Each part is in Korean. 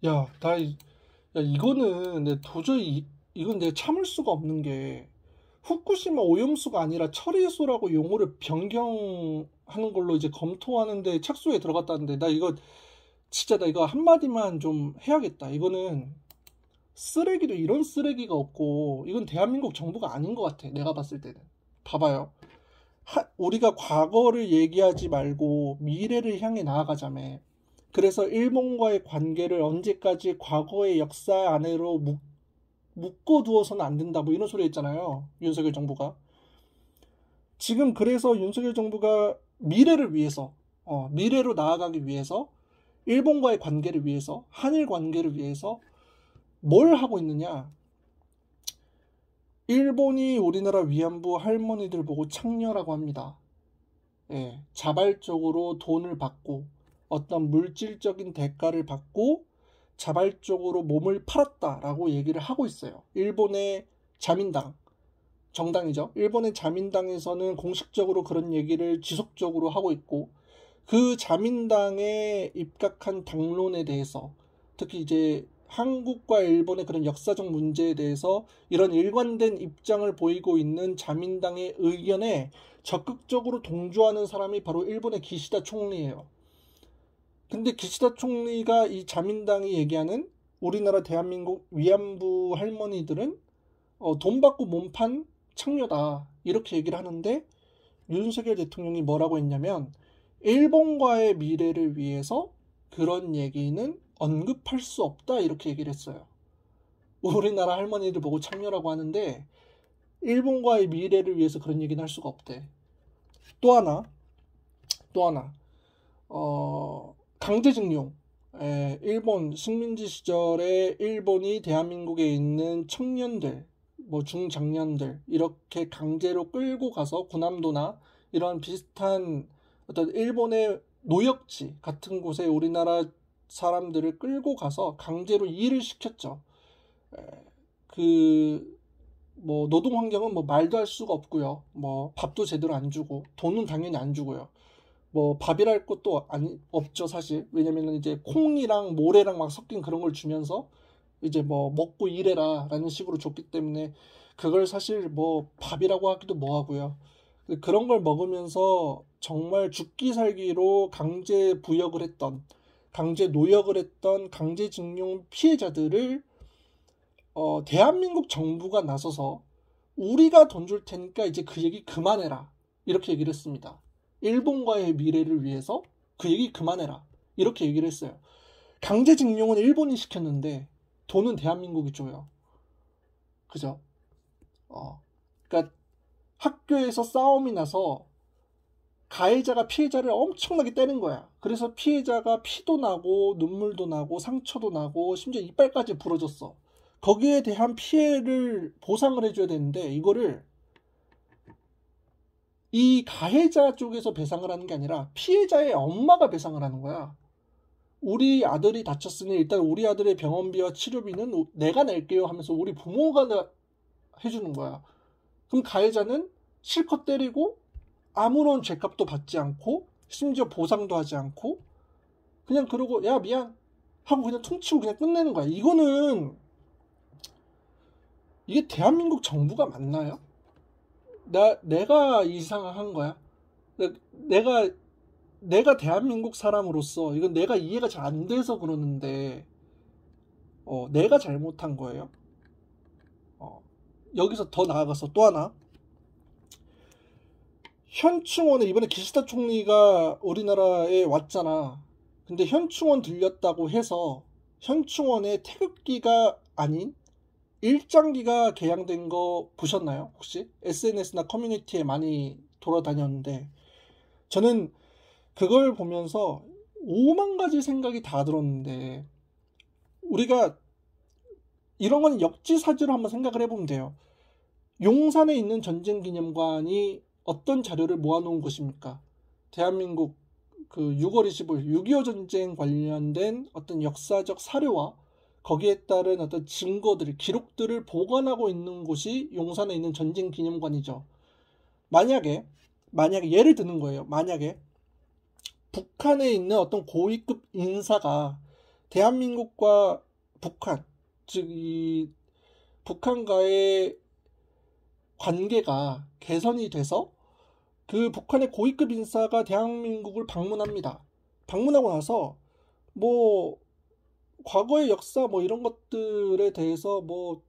야, 야, 이거는 내 도저히 이건 내가 참을 수가 없는 게 후쿠시마 오염수가 아니라 처리수라고 용어를 변경하는 걸로 이제 검토하는데 착수에 들어갔다는데 나 이거 진짜 나 이거 한마디만 좀 해야겠다. 이거는 쓰레기도 이런 쓰레기가 없고 이건 대한민국 정부가 아닌 것 같아. 내가 봤을 때는. 봐봐요. 우리가 과거를 얘기하지 말고 미래를 향해 나아가자며. 그래서 일본과의 관계를 언제까지 과거의 역사 안으로 묶어두어서는 안 된다. 뭐 이런 소리 했잖아요. 윤석열 정부가. 지금 그래서 윤석열 정부가 미래를 위해서, 미래로 나아가기 위해서, 일본과의 관계를 위해서, 한일 관계를 위해서 뭘 하고 있느냐. 일본이 우리나라 위안부 할머니들 보고 창녀라고 합니다. 예, 자발적으로 돈을 받고 어떤 물질적인 대가를 받고 자발적으로 몸을 팔았다라고 얘기를 하고 있어요. 일본의 자민당, 정당이죠. 일본의 자민당에서는 공식적으로 그런 얘기를 지속적으로 하고 있고 그 자민당에 입각한 당론에 대해서 특히 이제 한국과 일본의 그런 역사적 문제에 대해서 이런 일관된 입장을 보이고 있는 자민당의 의견에 적극적으로 동조하는 사람이 바로 일본의 기시다 총리예요. 근데 기시다 총리가 이 자민당이 얘기하는 우리나라 대한민국 위안부 할머니들은 돈 받고 몸판 창녀다 이렇게 얘기를 하는데 윤석열 대통령이 뭐라고 했냐면 일본과의 미래를 위해서 그런 얘기는 언급할 수 없다 이렇게 얘기를 했어요. 우리나라 할머니들 보고 창녀라고 하는데 일본과의 미래를 위해서 그런 얘기는 할 수가 없대. 또 하나, 또 하나, 강제징용. 일본 식민지 시절에 일본이 대한민국에 있는 청년들, 뭐 중장년들 이렇게 강제로 끌고 가서 구남도나 이런 비슷한 어떤 일본의 노역지 같은 곳에 우리나라 사람들을 끌고 가서 강제로 일을 시켰죠. 그 뭐 노동 환경은 뭐 말도 할 수가 없고요. 뭐 밥도 제대로 안 주고 돈은 당연히 안 주고요. 뭐 밥이랄 것도 아니 없죠 사실. 왜냐면은 이제 콩이랑 모래랑 막 섞인 그런 걸 주면서 이제 뭐 먹고 일해라라는 식으로 줬기 때문에 그걸 사실 뭐 밥이라고 하기도 뭐하고요. 그런 걸 먹으면서 정말 죽기 살기로 강제 부역을 했던, 강제 노역을 했던 강제징용 피해자들을 대한민국 정부가 나서서 우리가 돈 줄 테니까 이제 그 얘기 그만해라 이렇게 얘기를 했습니다. 일본과의 미래를 위해서 그 얘기 그만해라 이렇게 얘기를 했어요. 강제징용은 일본이 시켰는데 돈은 대한민국이 줘요. 그죠? 그러니까 학교에서 싸움이 나서 가해자가 피해자를 엄청나게 때린 거야. 그래서 피해자가 피도 나고 눈물도 나고 상처도 나고 심지어 이빨까지 부러졌어. 거기에 대한 피해를 보상을 해줘야 되는데 이거를 이 가해자 쪽에서 배상을 하는 게 아니라 피해자의 엄마가 배상을 하는 거야. 우리 아들이 다쳤으니 일단 우리 아들의 병원비와 치료비는 내가 낼게요 하면서 우리 부모가 해주는 거야. 그럼 가해자는 실컷 때리고 아무런 죄값도 받지 않고 심지어 보상도 하지 않고 그냥 그러고 야 미안 하고 그냥 퉁치고 그냥 끝내는 거야. 이게 대한민국 정부가 맞나요? 내가 이상한 거야. 내가 내가 대한민국 사람으로서 이건 내가 이해가 잘 안 돼서 그러는데 내가 잘못한 거예요. 어, 여기서 더 나아가서 또 하나 현충원에 이번에 기시다 총리가 우리나라에 왔잖아. 근데 현충원 들렸다고 해서 현충원에 태극기가 아닌 일장기가 개양된 거 보셨나요? 혹시? SNS나 커뮤니티에 많이 돌아다녔는데 저는 그걸 보면서 오만 가지 생각이 다 들었는데 우리가 이런 건 역지사지로 한번 생각을 해보면 돼요. 용산에 있는 전쟁기념관이 어떤 자료를 모아놓은 곳입니까? 대한민국 그 6월 25일 6.25 전쟁 관련된 어떤 역사적 사료와 거기에 따른 어떤 증거들, 기록들을 보관하고 있는 곳이 용산에 있는 전쟁기념관이죠. 만약에, 만약에 예를 드는 거예요. 만약에 북한에 있는 어떤 고위급 인사가 대한민국과 북한, 즉 이 북한과의 관계가 개선이 돼서 그 북한의 고위급 인사가 대한민국을 방문합니다. 방문하고 나서 뭐 과거의 역사 뭐 이런 것들에 대해서 뭐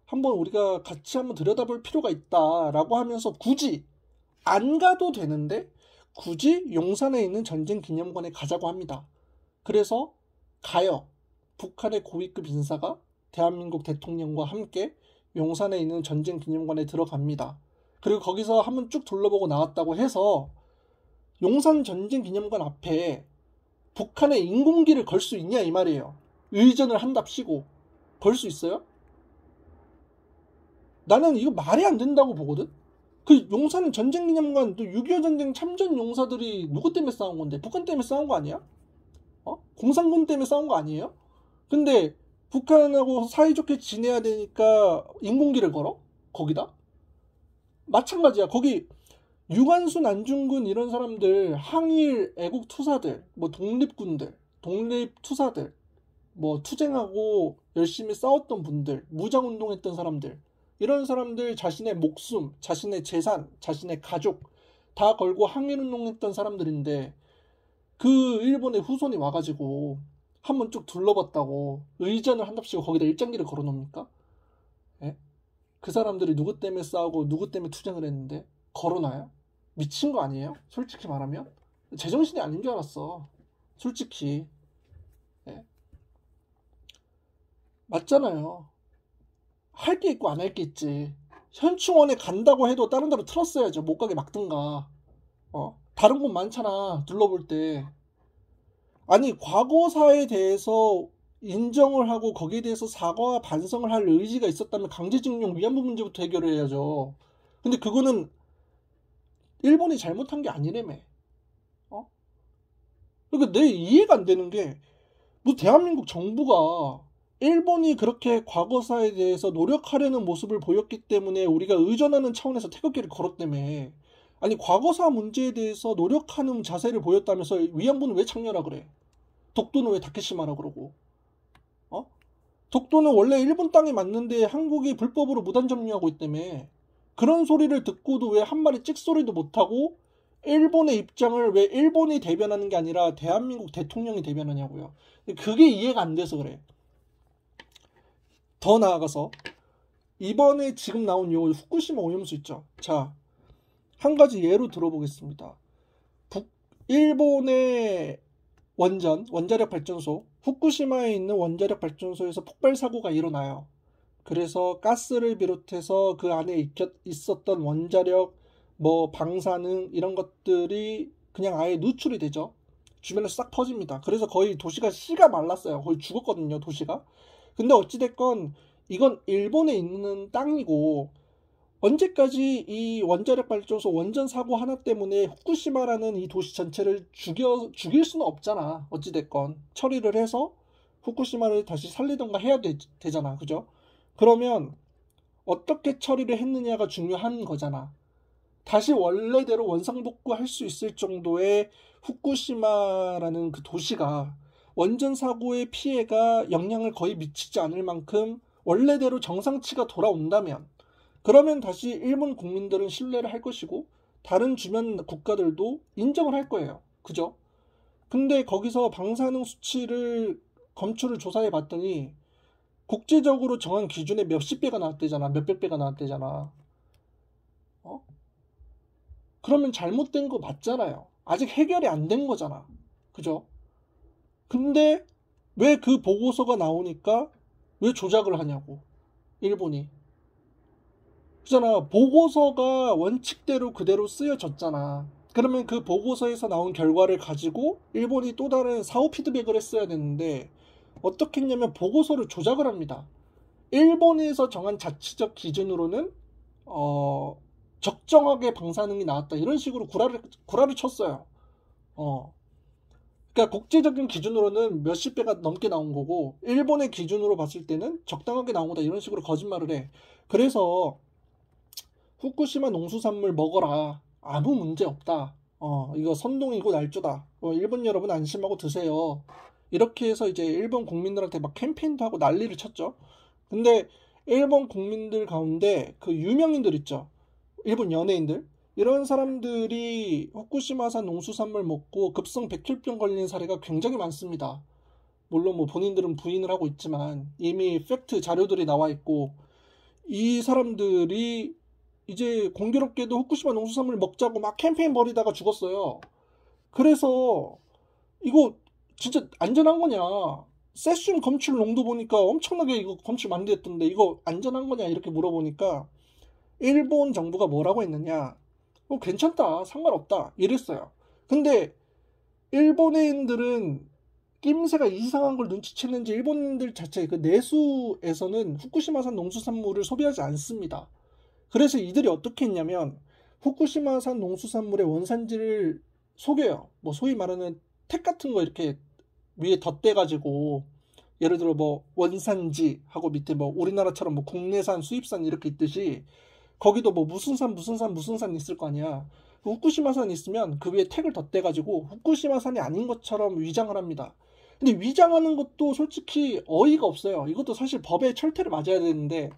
한번 우리가 같이 한번 들여다볼 필요가 있다라고 하면서 굳이 안 가도 되는데 굳이 용산에 있는 전쟁기념관에 가자고 합니다. 그래서 가요. 북한의 고위급 인사가 대한민국 대통령과 함께 용산에 있는 전쟁기념관에 들어갑니다. 그리고 거기서 한번 쭉 둘러보고 나왔다고 해서 용산 전쟁기념관 앞에 북한의 인공기를 걸 수 있냐 이 말이에요. 의전을 한답시고 걸 수 있어요? 나는 이거 말이 안 된다고 보거든. 그 용산 전쟁기념관 또 6.25 전쟁 참전 용사들이 누구 때문에 싸운 건데? 북한 때문에 싸운 거 아니야? 공산군 때문에 싸운 거 아니에요? 근데 북한하고 사이좋게 지내야 되니까 인공기를 걸어? 거기다? 마찬가지야. 거기 유관순, 안중근 이런 사람들, 항일 애국 투사들, 뭐 독립군들, 독립투사들, 뭐 투쟁하고 열심히 싸웠던 분들, 무장운동했던 사람들, 이런 사람들 자신의 목숨, 자신의 재산, 자신의 가족 다 걸고 항일운동했던 사람들인데 그 일본의 후손이 와가지고 한번 쭉 둘러봤다고 의전을 한답시고 거기다 일장기를 걸어놓습니까? 예? 그 사람들이 누구 때문에 싸우고 누구 때문에 투쟁을 했는데 걸어놔요? 미친 거 아니에요? 솔직히 말하면 제정신이 아닌 줄 알았어. 솔직히. 예? 맞잖아요. 할 게 있고 안 할 게 있지. 현충원에 간다고 해도 다른 데로 틀었어야죠. 못 가게 막든가. 다른 곳 많잖아. 둘러볼 때. 아니 과거사에 대해서 인정을 하고 거기에 대해서 사과와 반성을 할 의지가 있었다면 강제징용 위안부 문제부터 해결을 해야죠. 근데 그거는 일본이 잘못한 게 아니라며. 그러니까 내 이해가 안 되는 게 뭐 대한민국 정부가 일본이 그렇게 과거사에 대해서 노력하려는 모습을 보였기 때문에 우리가 의존하는 차원에서 태극기를 걸었다며. 아니 과거사 문제에 대해서 노력하는 자세를 보였다면서 위안부는 왜 창녀라 그래? 독도는 왜 다케시마라 그러고? 독도는 원래 일본 땅에 맞는데 한국이 불법으로 무단 점유하고 있다며. 그런 소리를 듣고도 왜 한마디 찍소리도 못하고 일본의 입장을 왜 일본이 대변하는 게 아니라 대한민국 대통령이 대변하냐고요. 그게 이해가 안 돼서 그래. 더 나아가서 이번에 지금 나온 요 후쿠시마 오염수 있죠. 자, 한 가지 예로 들어보겠습니다. 일본의 원자력 발전소, 후쿠시마에 있는 원자력 발전소에서 폭발 사고가 일어나요. 그래서 가스를 비롯해서 그 안에 있었던 원자력, 뭐 방사능 이런 것들이 그냥 아예 누출이 되죠. 주변에 싹 퍼집니다. 그래서 거의 도시가 씨가 말랐어요. 거의 죽었거든요, 도시가. 근데 어찌됐건 이건 일본에 있는 땅이고 언제까지 이 원자력 발전소 원전 사고 하나 때문에 후쿠시마라는 이 도시 전체를 죽일 수는 없잖아. 어찌됐건 처리를 해서 후쿠시마를 다시 살리던가 해야 되잖아. 그죠? 그러면 어떻게 처리를 했느냐가 중요한 거잖아. 다시 원래대로 원상복구할 수 있을 정도의 후쿠시마라는 그 도시가 원전 사고의 피해가 영향을 거의 미치지 않을 만큼 원래대로 정상치가 돌아온다면 그러면 다시 일본 국민들은 신뢰를 할 것이고 다른 주변 국가들도 인정을 할 거예요. 그죠? 근데 거기서 방사능 수치를 검출을 조사해 봤더니 국제적으로 정한 기준에 몇십 배가 나왔대잖아. 몇백 배가 나왔대잖아. 그러면 잘못된 거 맞잖아요. 아직 해결이 안 된 거잖아. 그죠? 근데 왜 그 보고서가 나오니까 왜 조작을 하냐고. 일본이. 그잖아. 보고서가 원칙대로 그대로 쓰여졌잖아. 그러면 그 보고서에서 나온 결과를 가지고 일본이 또 다른 사후 피드백을 했어야 되는데 어떻게 했냐면 보고서를 조작을 합니다. 일본에서 정한 자치적 기준으로는 적정하게 방사능이 나왔다. 이런 식으로 구라를 쳤어요. 그러니까 국제적인 기준으로는 몇십 배가 넘게 나온 거고 일본의 기준으로 봤을 때는 적당하게 나온 거다. 이런 식으로 거짓말을 해. 그래서 후쿠시마 농수산물 먹어라. 아무 문제 없다. 이거 선동이고 날조다. 일본 여러분 안심하고 드세요. 이렇게 해서 이제 일본 국민들한테 막 캠페인도 하고 난리를 쳤죠. 근데 일본 국민들 가운데 그 유명인들 있죠. 일본 연예인들. 이런 사람들이 후쿠시마산 농수산물 먹고 급성 백혈병 걸리는 사례가 굉장히 많습니다. 물론 뭐 본인들은 부인을 하고 있지만 이미 팩트 자료들이 나와 있고, 이 사람들이 이제 공교롭게도 후쿠시마 농수산물 먹자고 막 캠페인 벌이다가 죽었어요. 그래서 이거 진짜 안전한 거냐? 세슘 검출 농도 보니까 엄청나게 이거 검출 많이 됐던데 이거 안전한 거냐? 이렇게 물어보니까 일본 정부가 뭐라고 했느냐? 괜찮다, 상관없다 이랬어요. 근데 일본인들은 낌새가 이상한 걸 눈치챘는지 일본인들 자체 그 내수에서는 후쿠시마산 농수산물을 소비하지 않습니다. 그래서 이들이 어떻게 했냐면 후쿠시마산 농수산물의 원산지를 속여요. 뭐 소위 말하는 택 같은 거 이렇게 위에 덧대가지고, 예를 들어 뭐 원산지 하고 밑에 뭐 우리나라처럼 뭐 국내산 수입산 이렇게 있듯이 거기도 뭐 무슨 산 무슨 산 무슨 산 있을 거 아니야. 후쿠시마산 있으면 그 위에 택을 덧대가지고 후쿠시마산이 아닌 것처럼 위장을 합니다. 근데 위장하는 것도 솔직히 어이가 없어요. 이것도 사실 법에 철퇴를 맞아야 되는데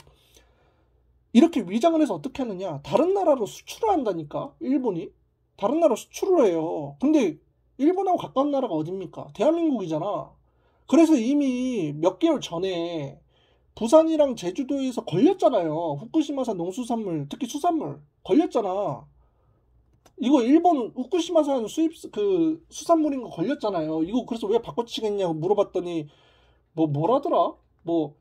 이렇게 위장을 해서 어떻게 하느냐? 다른 나라로 수출을 한다니까. 일본이 다른 나라 수출을 해요. 근데 일본하고 가까운 나라가 어딥니까? 대한민국이잖아. 그래서 이미 몇 개월 전에 부산이랑 제주도에서 걸렸잖아요. 후쿠시마산 농수산물, 특히 수산물 걸렸잖아. 이거 일본 후쿠시마산 수입 그 수산물인 거 걸렸잖아요. 이거 그래서 왜 바꿔치겠냐고 물어봤더니 뭐라더라? 뭐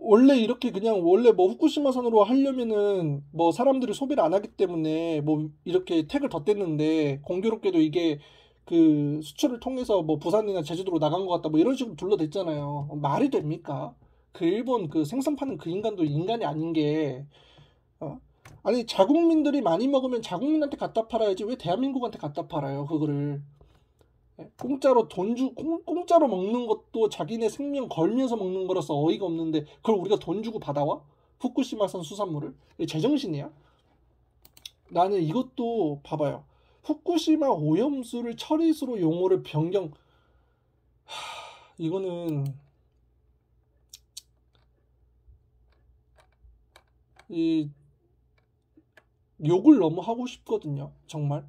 원래 이렇게 그냥 원래 뭐 후쿠시마산으로 하려면은 뭐 사람들이 소비를 안 하기 때문에 뭐 이렇게 택을 덧댔는데 공교롭게도 이게 그 수출을 통해서 뭐 부산이나 제주도로 나간 것 같다 뭐 이런 식으로 둘러댔잖아요. 말이 됩니까? 그 일본 그 생선파는 그 인간도 인간이 아닌 게 아니 자국민들이 많이 먹으면 자국민한테 갖다 팔아야지 왜 대한민국한테 갖다 팔아요 그거를. 공짜로 공짜로 먹는 것도 자기네 생명 걸면서 먹는 거라서 어이가 없는데 그걸 우리가 돈 주고 받아와? 후쿠시마산 수산물을? 제정신이야? 나는 이것도 봐봐요. 후쿠시마 오염수를 처리수로 용어를 변경. 이거는 이 욕을 너무 하고 싶거든요. 정말.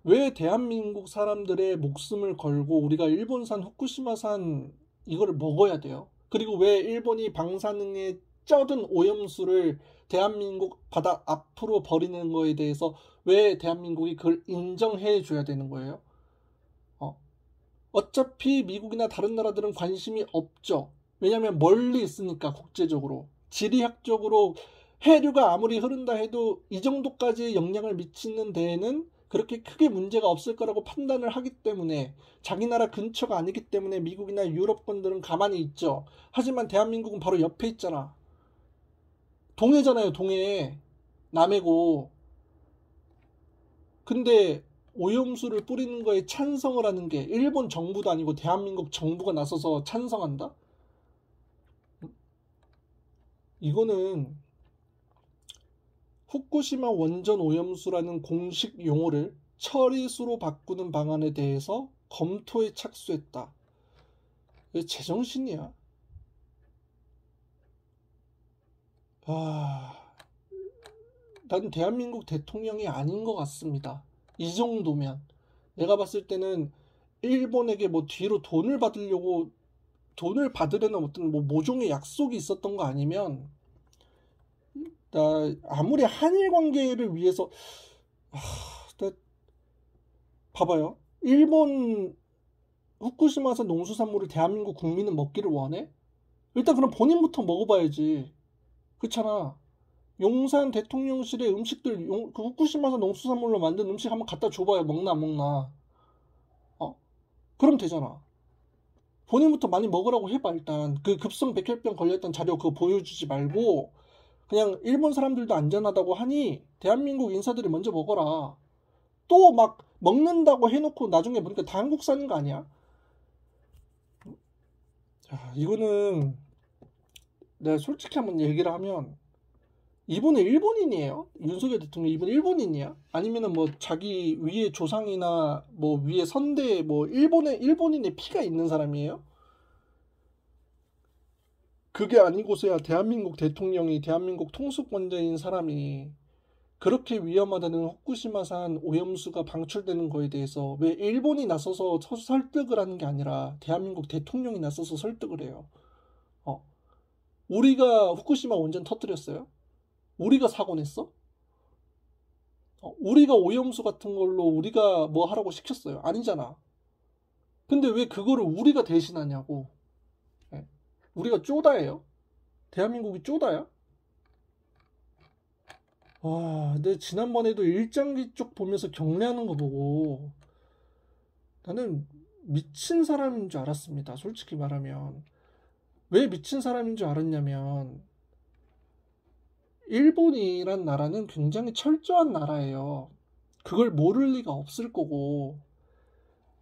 왜 대한민국 사람들의 목숨을 걸고 우리가 일본산 후쿠시마산 이거를 먹어야 돼요? 그리고 왜 일본이 방사능에 쩌든 오염수를 대한민국 바다 앞으로 버리는 거에 대해서 왜 대한민국이 그걸 인정해 줘야 되는 거예요? 어차피 미국이나 다른 나라들은 관심이 없죠. 왜냐하면 멀리 있으니까 국제적으로. 지리학적으로 해류가 아무리 흐른다 해도 이 정도까지 영향을 미치는 데에는 그렇게 크게 문제가 없을 거라고 판단을 하기 때문에, 자기 나라 근처가 아니기 때문에 미국이나 유럽권들은 가만히 있죠. 하지만 대한민국은 바로 옆에 있잖아. 동해잖아요, 동해. 남해고. 근데 오염수를 뿌리는 거에 찬성을 하는 게 일본 정부도 아니고 대한민국 정부가 나서서 찬성한다? 이거는 후쿠시마 원전 오염수라는 공식 용어를 처리수로 바꾸는 방안에 대해서 검토에 착수했다. 왜 제정신이야? 난 대한민국 대통령이 아닌 것 같습니다. 이 정도면. 내가 봤을 때는 일본에게 뭐 뒤로 돈을 받으려는 어떤 뭐 모종의 약속이 있었던 거 아니면, 나 아무리 한일 관계를 위해서 나 봐봐요. 일본 후쿠시마산 농수산물을 대한민국 국민은 먹기를 원해? 일단 그럼 본인부터 먹어봐야지. 그렇잖아. 용산 대통령실의 음식들 그 후쿠시마산 농수산물로 만든 음식 한번 갖다 줘봐요. 먹나 안 먹나. 그럼 되잖아. 본인부터 많이 먹으라고 해봐. 일단 그 급성 백혈병 걸렸던 자료 그거 보여주지 말고 그냥 일본 사람들도 안전하다고 하니 대한민국 인사들이 먼저 먹어라. 또 막 먹는다고 해놓고 나중에 보니까 다 한국산인 거 아니야? 자, 이거는 내가 솔직히 한번 얘기를 하면 이분은 일본인이에요? 윤석열 대통령 이분 일본인이야? 아니면은 뭐 자기 위에 조상이나 뭐 위에 선대 뭐 일본인의 피가 있는 사람이에요? 그게 아니고서야 대한민국 대통령이 대한민국 통수권자인 사람이 그렇게 위험하다는 후쿠시마산 오염수가 방출되는 거에 대해서 왜 일본이 나서서 설득을 하는 게 아니라 대한민국 대통령이 나서서 설득을 해요. 어. 우리가 후쿠시마 원전 터뜨렸어요? 우리가 사고 냈어? 우리가 오염수 같은 걸로 우리가 뭐 하라고 시켰어요? 아니잖아. 근데 왜 그거를 우리가 대신하냐고. 예. 우리가 쪼다예요? 대한민국이 쪼다야? 와, 근데 지난번에도 일장기 쪽 보면서 경례하는 거 보고 나는 미친 사람인 줄 알았습니다. 솔직히 말하면. 왜 미친 사람인 줄 알았냐면 일본이란 나라는 굉장히 철저한 나라예요. 그걸 모를 리가 없을 거고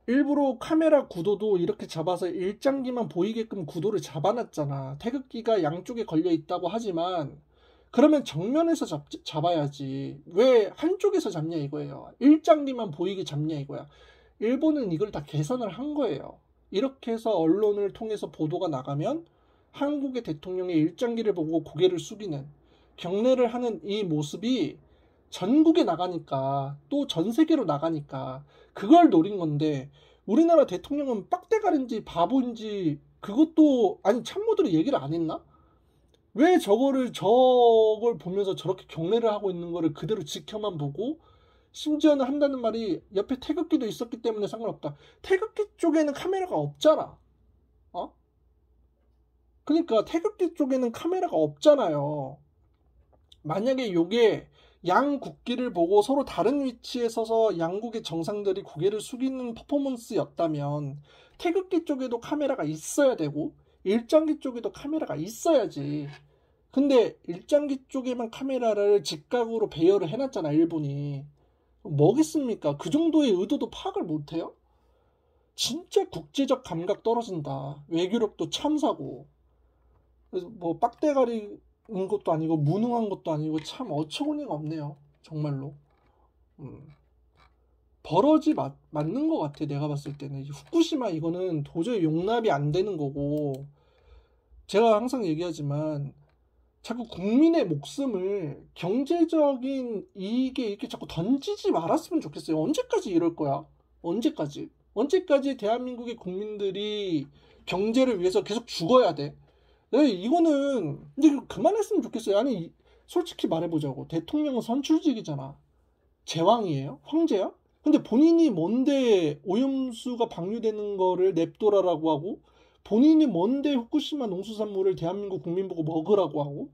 일부러 카메라 구도도 이렇게 잡아서 일장기만 보이게끔 구도를 잡아놨잖아. 태극기가 양쪽에 걸려 있다고 하지만 그러면 정면에서 잡아야지. 왜 한쪽에서 잡냐 이거예요. 일장기만 보이게 잡냐 이거야. 일본은 이걸 다 계산을 한 거예요. 이렇게 해서 언론을 통해서 보도가 나가면 한국의 대통령의 일장기를 보고 고개를 숙이는 경례를 하는 이 모습이 전국에 나가니까 또 전 세계로 나가니까 그걸 노린 건데 우리나라 대통령은 빡대가리인지 바보인지 그것도 아니 참모들이 얘기를 안 했나? 왜 저걸 보면서 저렇게 경례를 하고 있는 거를 그대로 지켜만 보고 심지어는 한다는 말이 옆에 태극기도 있었기 때문에 상관없다. 태극기 쪽에는 카메라가 없잖아. 어? 그러니까 태극기 쪽에는 카메라가 없잖아요. 만약에 요게 양 국기를 보고 서로 다른 위치에 서서 양국의 정상들이 고개를 숙이는 퍼포먼스였다면 태극기 쪽에도 카메라가 있어야 되고 일장기 쪽에도 카메라가 있어야지. 근데 일장기 쪽에만 카메라를 직각으로 배열을 해놨잖아 일본이. 뭐겠습니까? 그 정도의 의도도 파악을 못해요? 진짜 국제적 감각 떨어진다. 외교력도 참사고. 그래서 뭐 빡대가리인 것도 아니고 무능한 것도 아니고 참 어처구니가 없네요. 정말로. 음. 버러지 맞는 것 같아 내가 봤을 때는. 후쿠시마 이거는 도저히 용납이 안 되는 거고 제가 항상 얘기하지만 자꾸 국민의 목숨을 경제적인 이익에 이렇게 자꾸 던지지 말았으면 좋겠어요. 언제까지 이럴 거야? 언제까지? 언제까지 대한민국의 국민들이 경제를 위해서 계속 죽어야 돼? 네, 이거는 이제 그만했으면 좋겠어요. 아니 솔직히 말해보자고. 대통령은 선출직이잖아. 제왕이에요? 황제야? 근데 본인이 뭔데 오염수가 방류되는 거를 냅둬라라고 하고 본인이 뭔데 후쿠시마 농수산물을 대한민국 국민 보고 먹으라고 하고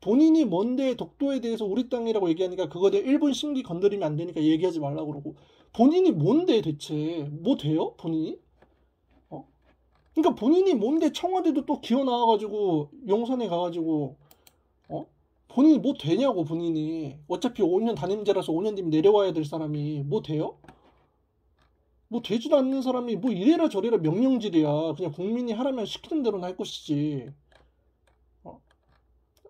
본인이 뭔데 독도에 대해서 우리 땅이라고 얘기하니까 그거에 일본 심기 건드리면 안 되니까 얘기하지 말라고 그러고 본인이 뭔데 대체 뭐 돼요? 본인이? 어? 그러니까 본인이 뭔데 청와대도 또 기어 나와가지고 용산에 가가지고 어? 본인이 뭐 되냐고 본인이 어차피 5년 단임제라서 5년 뒤면 내려와야 될 사람이 뭐 돼요? 뭐 되지도 않는 사람이 뭐 이래라 저래라 명령질이야. 그냥 국민이 하라면 시키는 대로는 할 것이지. 어?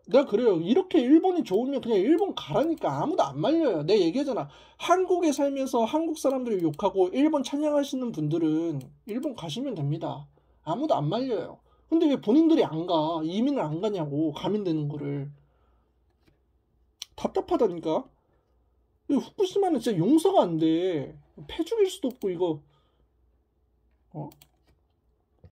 내가 그래요. 이렇게 일본이 좋으면 그냥 일본 가라니까 아무도 안 말려요. 내가 얘기하잖아. 한국에 살면서 한국 사람들을 욕하고 일본 찬양하시는 분들은 일본 가시면 됩니다. 아무도 안 말려요. 근데 왜 본인들이 안 가? 이민을 안 가냐고. 가면 되는 거를. 답답하다니까. 후쿠시마는 진짜 용서가 안 돼. 패 죽일 수도 없고 이거. 어?